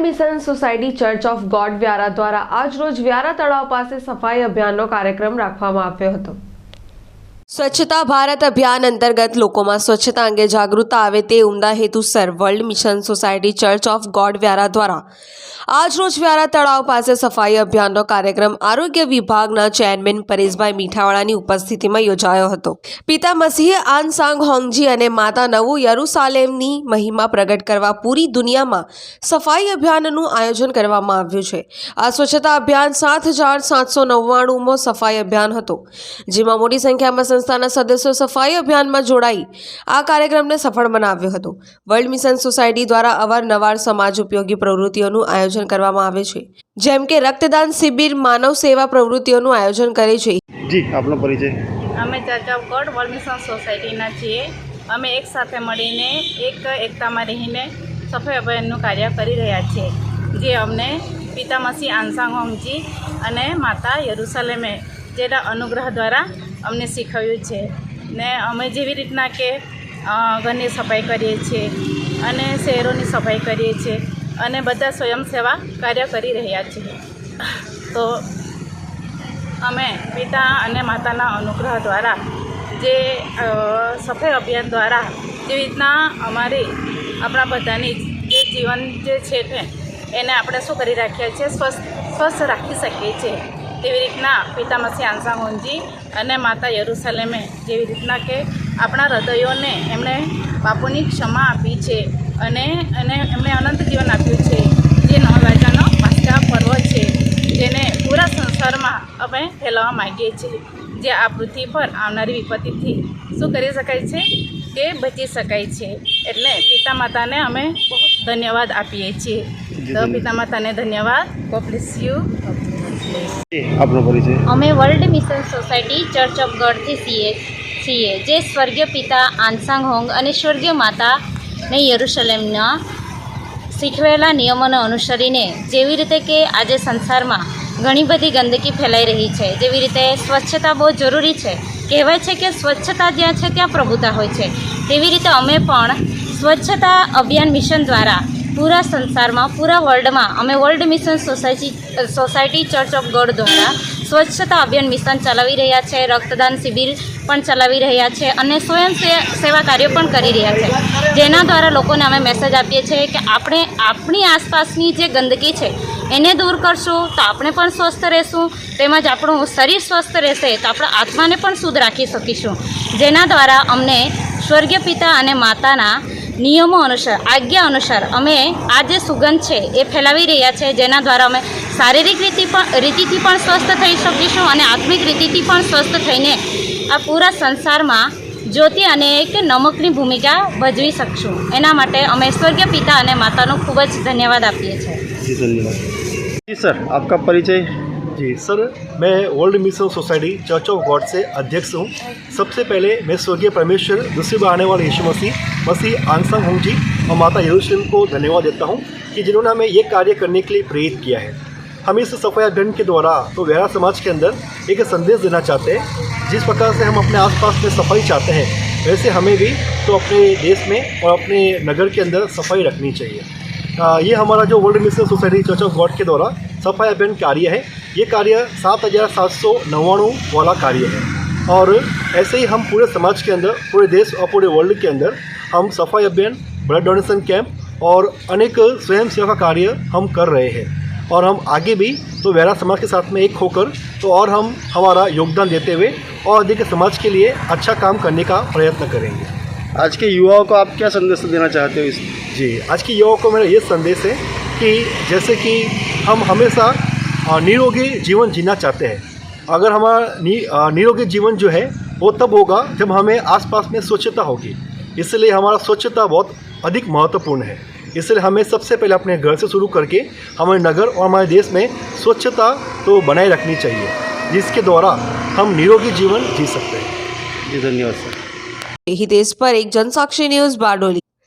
Mission society church of God Vyara દ્વારા આજરોજ વ્યારા તળાવ પાસે સફાઈ અભિયાનનો કાર્યક્રમ રાખવામાં આવ્યો હતો। સ્વચ્છતા ભારત અભિયાન અંતર્ગત લોકોમાં સ્વચ્છતા અંગે જાગૃતતા આવે તે ઉમદા હેતુસર world mission society church of God Vyara દ્વારા આજરોજ વ્યારા તળાવ પાસે સફાઈ અભિયાનનો કાર્યક્રમ આરોગ્ય વિભાગના ચેરમેન પરેશભાઈ મીઠાવાળાની ઉપસ્થિતિમાં યોજાયો હતો। પિતા મસીહ આન સાંગ હોંગજી અને માતા નવું યરુસાલેમની મહિમા પ્રગટ કરવા પૂરી દુનિયામાં સફાઈ અભિયાનનું આયોજન કરવામાં આવ્યું છે। આ સ્વચ્છતા અભિયાન 7,799મો સફાઈ અભિયાન હતો, જેમાં મોટી સંખ્યામાં સંસ્થાના સદસ્યો સફાઈ અભિયાનમાં જોડાઈ આ કાર્યક્રમને સફળ બનાવ્યો હતો। વર્લ્ડ મિશન સોસાયટી દ્વારા અવારનવાર સમાજ ઉપયોગી પ્રવૃત્તિઓનું આયોજન કરવામાં આવે છે, જેમ કે રક્તદાન શિબિર, માનવ સેવા પ્રવૃત્તિઓનું આયોજન કરે છે। જી, આપનો પરિચય? અમે church of God world mission સોસાયટીના છીએ। અમે એક સાથે મળીને એકતામાં રહીને સફાઈ અભિયાનનું કાર્ય કરી રહ્યા છીએ, જે અમને પિતા મસીહ આનસાંગ હોંગજી અને માતા યરુસાલેમે જેના અનુગ્રહ દ્વારા અમને શીખવ્યું છે। ને અમે જેવી રીતના કે ઘરની સફાઈ કરીએ છીએ અને શહેરોની સફાઈ કરીએ છીએ અને બધા સ્વયંસેવા કાર્ય કરી રહ્યા છીએ, તો અમે પિતા અને માતાના અનુગ્રહ દ્વારા જે સફાઈ અભિયાન દ્વારા જેવી રીતના આપણા બધાની જે જીવન જે છે એને આપણે શું કરી રાખીએ છીએ, સ્વસ્થ રાખી શકીએ છીએ। તેવી રીતના પિતા મસીહ આનસાંગ હોંગજી અને માતા યરુસાલેમે જેવી રીતના કે આપણા હૃદયોને એમણે પાપોની ક્ષમા આપી છે અને એમણે અનંત જીવન આપ્યું છે, જે નવરાજાનો પાસ્કા પર્વ છે, જેને પૂરા સંસારમાં અમે ફેલાવવા માગીએ છીએ, જે આ પૃથ્વી પર આવનારી વિપત્તિથી શું કરી શકાય છે કે બચી શકાય છે। એટલે પિતા માતાને અમે બહુ ધન્યવાદ આપીએ છીએ। તો પિતા માતાને ધન્યવાદ। God bless you. આપનો પરિચય? અમે world mission society church of ગોડથી છીએ, જે સ્વર્ગીય પિતા આનસાંગ હોંગ અને સ્વર્ગીય માતાને યરુશલેમના શીખવેલા નિયમોને અનુસરીને જેવી રીતે કે આજે સંસારમાં ઘણી બધી ગંદકી ફેલાઈ રહી છે, જેવી રીતે સ્વચ્છતા બહુ જરૂરી છે। કહેવાય છે કે સ્વચ્છતા જ્યાં છે ત્યાં પ્રભુતા હોય છે, તેવી રીતે અમે પણ સ્વચ્છતા અભિયાન મિશન દ્વારા પૂરા સંસારમાં, પૂરા વર્લ્ડમાં અમે world mission society church of God દ્વારા સ્વચ્છતા અભિયાન મિશન ચલાવી રહ્યા છે, રક્તદાન શિબિર પણ ચલાવી રહ્યા છે અને સ્વયં સેવા કાર્યો પણ કરી રહ્યા છે, જેના દ્વારા લોકોને અમે મેસેજ આપીએ છીએ કે આપણે આપણી આસપાસની જે ગંદકી છે એને દૂર કરશું તો આપણે પણ સ્વસ્થ રહેશું, તેમજ આપણું શરીર સ્વસ્થ રહેશે તો આપણા આત્માને પણ શુદ્ધ રાખી શકીશું, જેના દ્વારા અમને સ્વર્ગીય પિતા અને માતાના નિયમો અનુસાર, આજ્ઞા અનુસાર અમે આ જે સુગંધ છે એ ફેલાવી રહ્યા છે, જેના દ્વારા અમે શારીરિક રીતિથી પણ સ્વસ્થ થઈ શકીશું અને આત્મિક રીતિથી પણ સ્વસ્થ થઈને આ પૂરા સંસારમાં જ્યોતિ અને એક નમકની ભૂમિકા ભજવી શકશું। એના માટે અમે સ્વર્ગીય પિતા અને માતાનો ખૂબ જ ધન્યવાદ આપીએ છીએ। जी, धन्यवाद। जी सर, आपका परिचय? जी सर, मैं world mission society church of God से अध्यक्ष हूँ। सबसे पहले मैं स्वर्गीय परमेश्वर, दूसरी बार आने वाले यीशु मसीह आनसांग होंगजी और माता यरूशलेम को धन्यवाद देता हूँ कि जिन्होंने हमें ये कार्य करने के लिए प्रेरित किया है। हम इस सफाई अभियान के द्वारा तो व्यारा समाज के अंदर एक संदेश देना चाहते हैं। जिस प्रकार से हम अपने आसपास में सफाई चाहते हैं, वैसे हमें भी तो अपने देश में और अपने नगर के अंदर सफाई रखनी चाहिए। ये हमारा जो world mission society church of God के द्वारा सफाई अभियान कार्य है, ये कार्य 7,799 वाला कार्य है और ऐसे ही हम पूरे समाज के अंदर, पूरे देश और पूरे वर्ल्ड के अंदर हम सफाई अभियान, ब्लड डोनेशन कैंप और अनेक स्वयं सेवा कार्य हम कर रहे हैं और हम आगे भी तो व्यारा समाज के साथ में एक होकर तो और हम हमारा योगदान देते हुए और अधिक समाज के लिए अच्छा काम करने का प्रयत्न करेंगे। आज के युवाओं को आप क्या संदेश देना चाहते हो? जी, आज के युवाओं को मेरा ये संदेश है कि जैसे कि हम हमेशा निरोगी जीवन जीना चाहते हैं। अगर हमारा निरोगी जीवन जो है वो तब होगा जब हमें आसपास में स्वच्छता होगी, इसलिए हमारा स्वच्छता बहुत अधिक महत्वपूर्ण है। इसलिए हमें सबसे पहले अपने घर से शुरू करके हमारे नगर और हमारे देश में स्वच्छता तो बनाए रखनी चाहिए, जिसके द्वारा हम निरोगी जीवन जी सकते हैं। जी, धन्यवाद सर। हितेश पर एक जनसाक्षी न्यूज़ बारडोली।